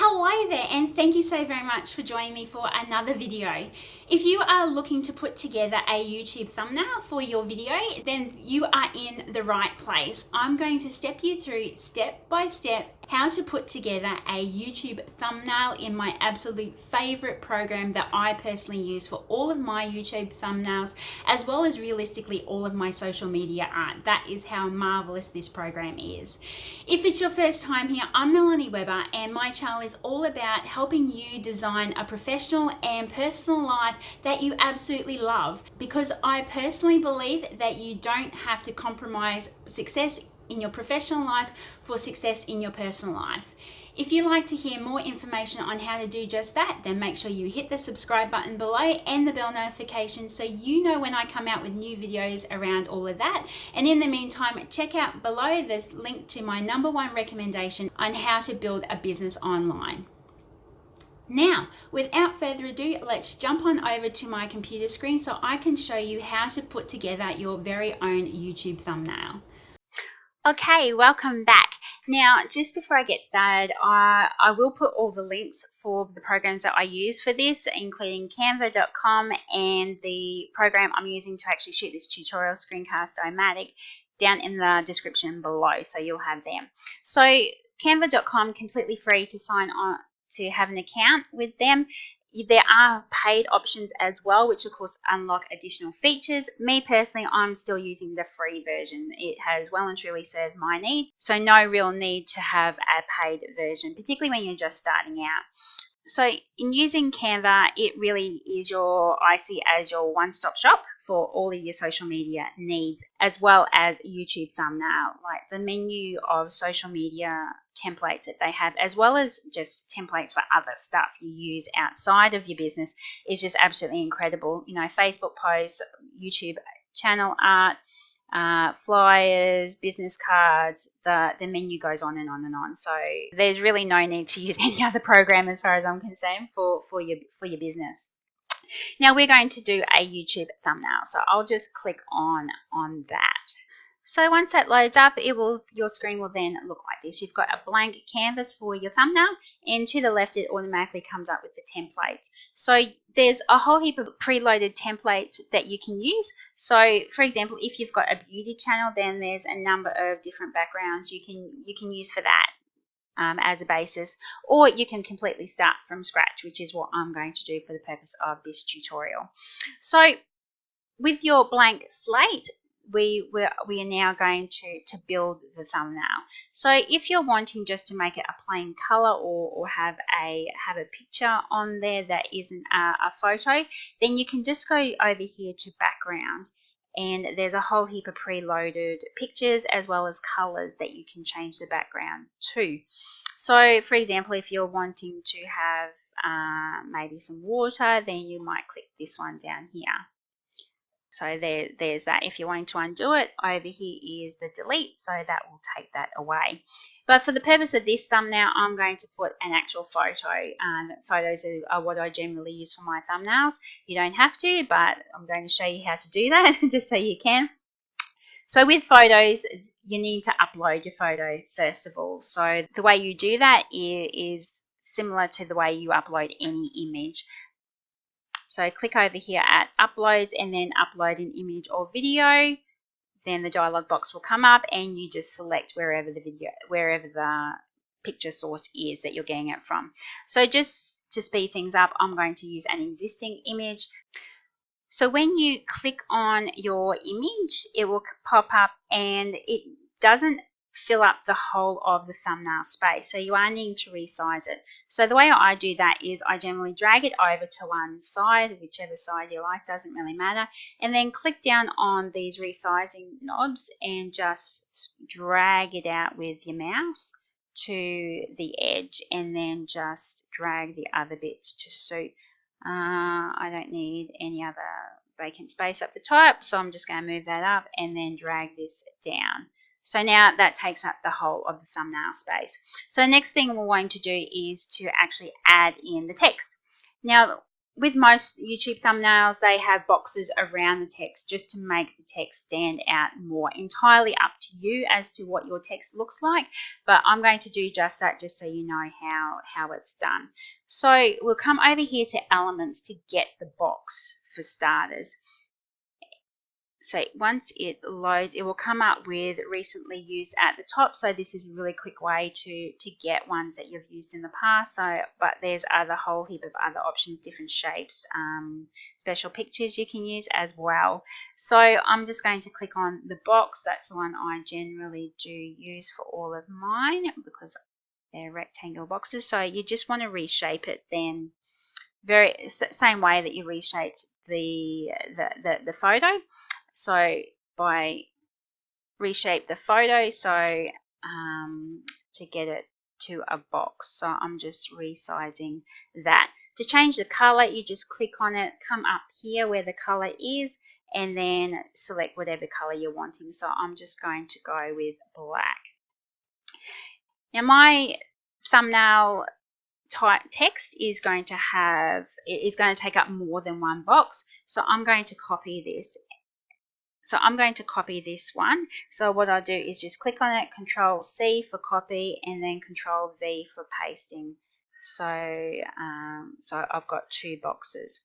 Hello there, and thank you so very much for joining me for another video. If you are looking to put together a YouTube thumbnail for your video, then you are in the right place. I'm going to step you through step by step how to put together a YouTube thumbnail in my absolute favorite program that I personally use for all of my YouTube thumbnails, as well as realistically all of my social media art. That is how marvelous this program is. If it's your first time here, I'm Melanie Weber, and my channel is all about helping you design a professional and personal life that you absolutely love, because I personally believe that you don't have to compromise success in your professional life for success in your personal life. If you'd like to hear more information on how to do just that, then make sure you hit the subscribe button below and the bell notification so you know when I come out with new videos around all of that. And in the meantime, check out below this link to my #1 recommendation on how to build a business online. Now, without further ado, let's jump on over to my computer screen so I can show you how to put together your very own YouTube thumbnail. Okay, welcome back. Now, just before I get started, I will put all the links for the programs that I use for this, including Canva.com and the program I'm using to actually shoot this tutorial, Screencast-O-Matic, down in the description below, so you'll have them. So Canva.com, completely free to sign on to have an account with them. There are paid options as well, which of course unlock additional features. Me personally, I'm still using the free version. It has well and truly served my needs, so no real need to have a paid version, particularly when you're just starting out. So in using Canva, it really is I see as your one-stop shop for all of your social media needs, as well as YouTube thumbnail, like the menu of social media templates that they have, as well as just templates for other stuff you use outside of your business, is just absolutely incredible. You know, Facebook posts, YouTube channel art, flyers, business cards, the menu goes on and on and on. So there's really no need to use any other program as far as I'm concerned for your business. Now we're going to do a YouTube thumbnail, so I'll just click on that. So once that loads up, your screen will then look like this. You've got a blank canvas for your thumbnail, and to the left it automatically comes up with the templates. So there's a whole heap of preloaded templates that you can use. So for example, if you've got a beauty channel, then there's a number of different backgrounds you can use for that. As a basis, or you can completely start from scratch, which is what I'm going to do for the purpose of this tutorial. So with your blank slate, we are now going to build the thumbnail. So if you're wanting just to make it a plain color or have a picture on there that isn't a photo, then you can just go over here to background, and there's a whole heap of preloaded pictures as well as colors that you can change the background to. So for example, if you're wanting to have maybe some water, then you might click this one down here. So there's that. If you're wanting to undo it, over here is the delete, so that will take that away. But for the purpose of this thumbnail, I'm going to put an actual photo. Photos are what I generally use for my thumbnails. You don't have to, but I'm going to show you how to do that just so you can. So with photos, you need to upload your photo first of all. So the way you do that is similar to the way you upload any image. So click over here at uploads and then upload an image or video. Then the dialog box will come up and you just select wherever the picture source is that you're getting it from. So just to speed things up, I'm going to use an existing image. So when you click on your image, it will pop up and it doesn't fill up the whole of the thumbnail space, so you are needing to resize it. So the way I do that is I generally drag it over to one side, whichever side you like, doesn't really matter, and then click down on these resizing knobs and just drag it out with your mouse to the edge, and then just drag the other bits to suit. I don't need any other vacant space up the top, so I'm just going to move that up and then drag this down. So now that takes up the whole of the thumbnail space. So the next thing we're going to do is to actually add in the text. Now, with most YouTube thumbnails, they have boxes around the text just to make the text stand out more. Entirely up to you as to what your text looks like, but I'm going to do just that just so you know how it's done. So we'll come over here to elements to get the box for starters. So once it loads, it will come up with recently used at the top. So this is a really quick way to get ones that you've used in the past. So, but there's a whole heap of other options, different shapes, special pictures you can use as well. So I'm just going to click on the box. That's the one I generally do use for all of mine because they're rectangle boxes. So you just want to reshape it then same way that you reshaped the photo. So by reshape the photo, so to get it to a box. So I'm just resizing that. To change the color, you just click on it, come up here where the color is, and then select whatever color you're wanting. So I'm just going to go with black. Now my thumbnail type text is going to take up more than one box. So I'm going to copy this. So I'm going to copy this one. So what I'll do is just click on it, Control C for copy, and then Control V for pasting. So, so I've got two boxes.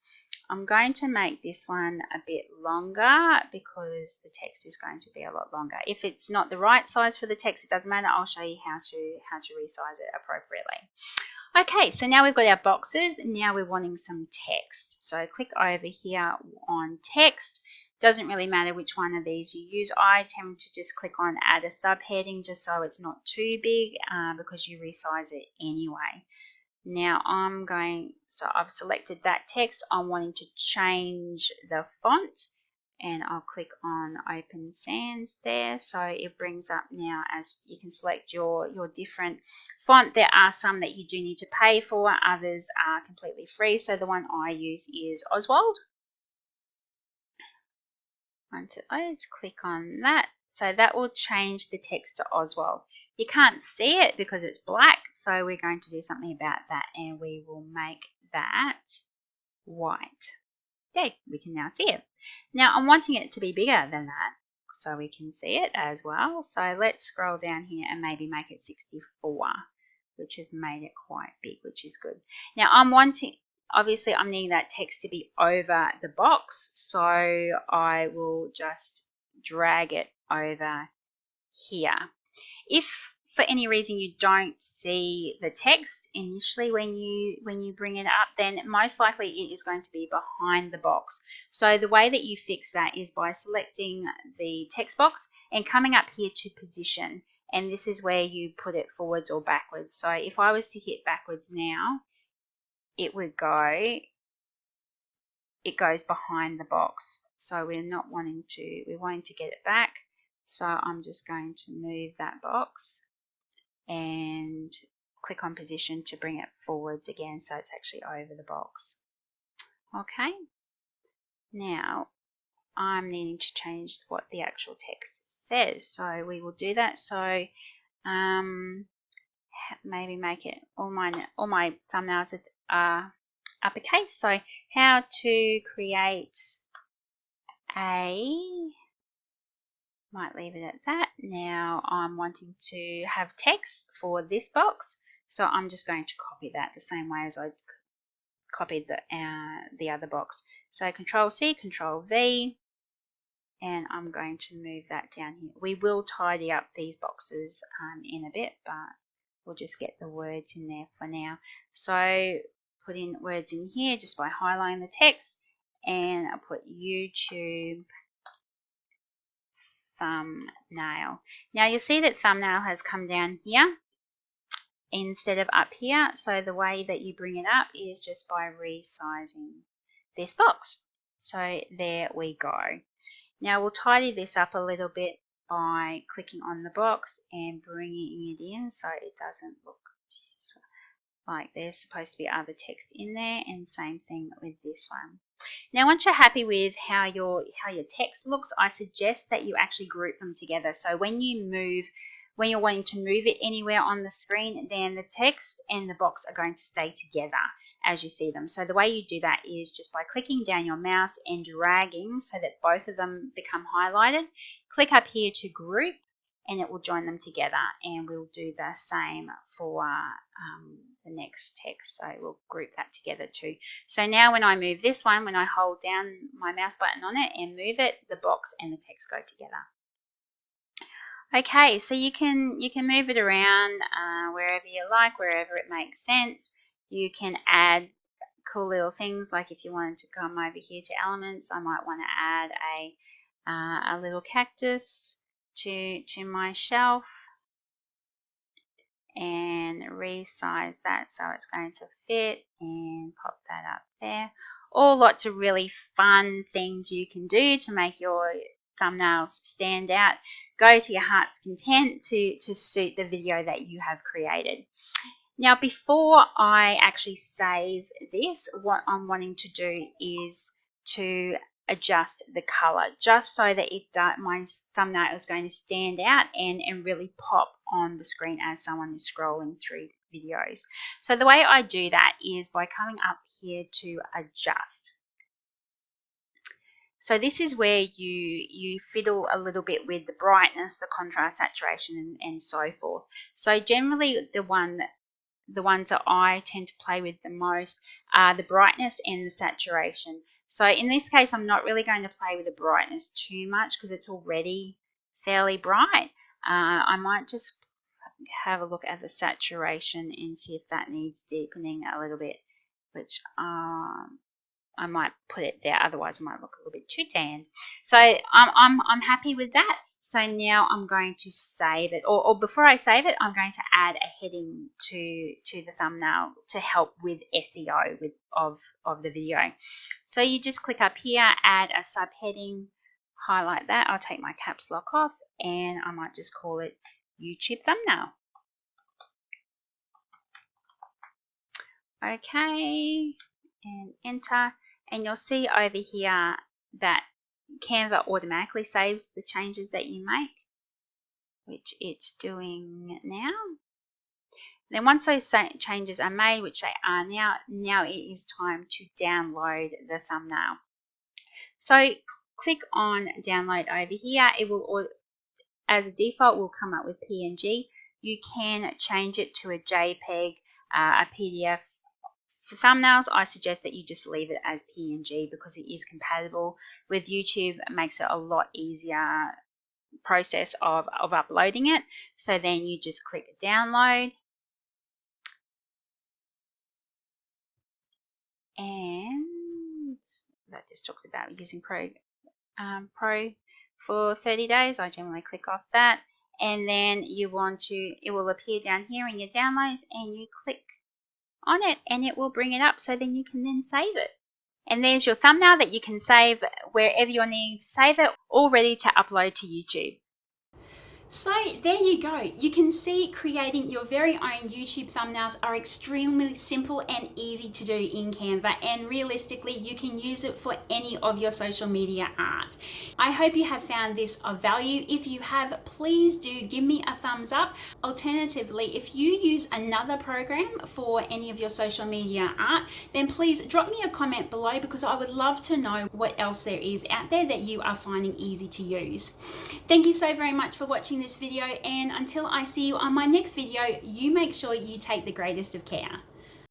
I'm going to make this one a bit longer because the text is going to be a lot longer. If it's not the right size for the text, it doesn't matter. I'll show you how to resize it appropriately. Okay, so now we've got our boxes. Now we're wanting some text. So click over here on text. Doesn't really matter which one of these you use. I tend to just click on add a subheading just so it's not too big because you resize it anyway. Now so I've selected that text. I'm wanting to change the font and I'll click on Open Sans there. So it brings up now as you can select your different font. There are some that you do need to pay for, others are completely free. So the one I use is Oswald. Once it loads, click on that. So that will change the text to Oswald. You can't see it because it's black, so we're going to do something about that and we will make that white. Okay, we can now see it. Now I'm wanting it to be bigger than that so we can see it as well. So let's scroll down here and maybe make it 64, which has made it quite big, which is good. Now obviously I'm needing that text to be over the box, so I will just drag it over here. If for any reason you don't see the text initially when you bring it up, then most likely it is going to be behind the box. So the way that you fix that is by selecting the text box and coming up here to position, and this is where you put it forwards or backwards. So if I was to hit backwards now, it goes behind the box. So we're wanting to get it back. So I'm just going to move that box and click on position to bring it forwards again so it's actually over the box. Okay, now I'm needing to change what the actual text says. So we will do that. So maybe make it all my thumbnails are uppercase. So how to create might leave it at that. Now I'm wanting to have text for this box, so I'm just going to copy that the same way as I copied the other box. So Control C, Control V, and I'm going to move that down here. We will tidy up these boxes in a bit, but we'll just get the words in there for now. So put in words in here just by highlighting the text, and I'll put YouTube thumbnail. Now you'll see that thumbnail has come down here instead of up here. So the way that you bring it up is just by resizing this box. So there we go. Now we'll tidy this up a little bit by clicking on the box and bringing it in so it doesn't look like there's supposed to be other text in there, and same thing with this one. Now once you're happy with how your text looks, I suggest that you actually group them together. So when you move when you're wanting to move it anywhere on the screen, then the text and the box are going to stay together as you see them. So the way you do that is just by clicking down your mouse and dragging so that both of them become highlighted. Click up here to group and it will join them together, and we'll do the same for the next text. So we'll group that together too. So now when I move this one, when I hold down my mouse button on it and move it, the box and the text go together. Okay, so you can move it around wherever you like, wherever it makes sense. You can add cool little things, like if you wanted to come over here to elements, I might want to add a little cactus to my shelf and resize that so it's going to fit, and pop that up there. All lots of really fun things you can do to make your thumbnails stand out. Go to your heart's content to suit the video that you have created. Now, before I actually save this, what I'm wanting to do is to adjust the color, just so that my thumbnail is going to stand out and really pop on the screen as someone is scrolling through videos. So the way I do that is by coming up here to adjust. So this is where you fiddle a little bit with the brightness, the contrast, saturation, and so forth. So generally the ones that I tend to play with the most are the brightness and the saturation. So in this case, I'm not really going to play with the brightness too much because it's already fairly bright. I might just have a look at the saturation and see if that needs deepening a little bit, which I might put it there, otherwise it might look a little bit too tanned. So I'm happy with that. So now I'm going to save it, or before I save it, I'm going to add a heading to the thumbnail to help with SEO of the video. So you just click up here, add a subheading, highlight that. I'll take my caps lock off, and I might just call it YouTube thumbnail. Okay, and enter. And you'll see over here that Canva automatically saves the changes that you make, which it's doing now. Then once those changes are made, which they are now it is time to download the thumbnail. So click on download over here. It will, as a default, will come up with PNG. You can change it to a JPEG, a PDF. For thumbnails, I suggest that you just leave it as PNG because it is compatible with YouTube. It makes it a lot easier process of uploading it. So then you just click download, and that just talks about using Pro for 30 days. I generally click off that, and then it will appear down here in your downloads, and you click on it and it will bring it up, so then you can then save it. And there's your thumbnail that you can save wherever you're needing to save it, all ready to upload to YouTube. So there you go. You can see creating your very own YouTube thumbnails are extremely simple and easy to do in Canva, and realistically you can use it for any of your social media art. I hope you have found this of value. If you have, please do give me a thumbs up. Alternatively, if you use another program for any of your social media art, then please drop me a comment below, because I would love to know what else there is out there that you are finding easy to use. Thank you so very much for watching this video, and until I see you on my next video, you make sure you take the greatest of care.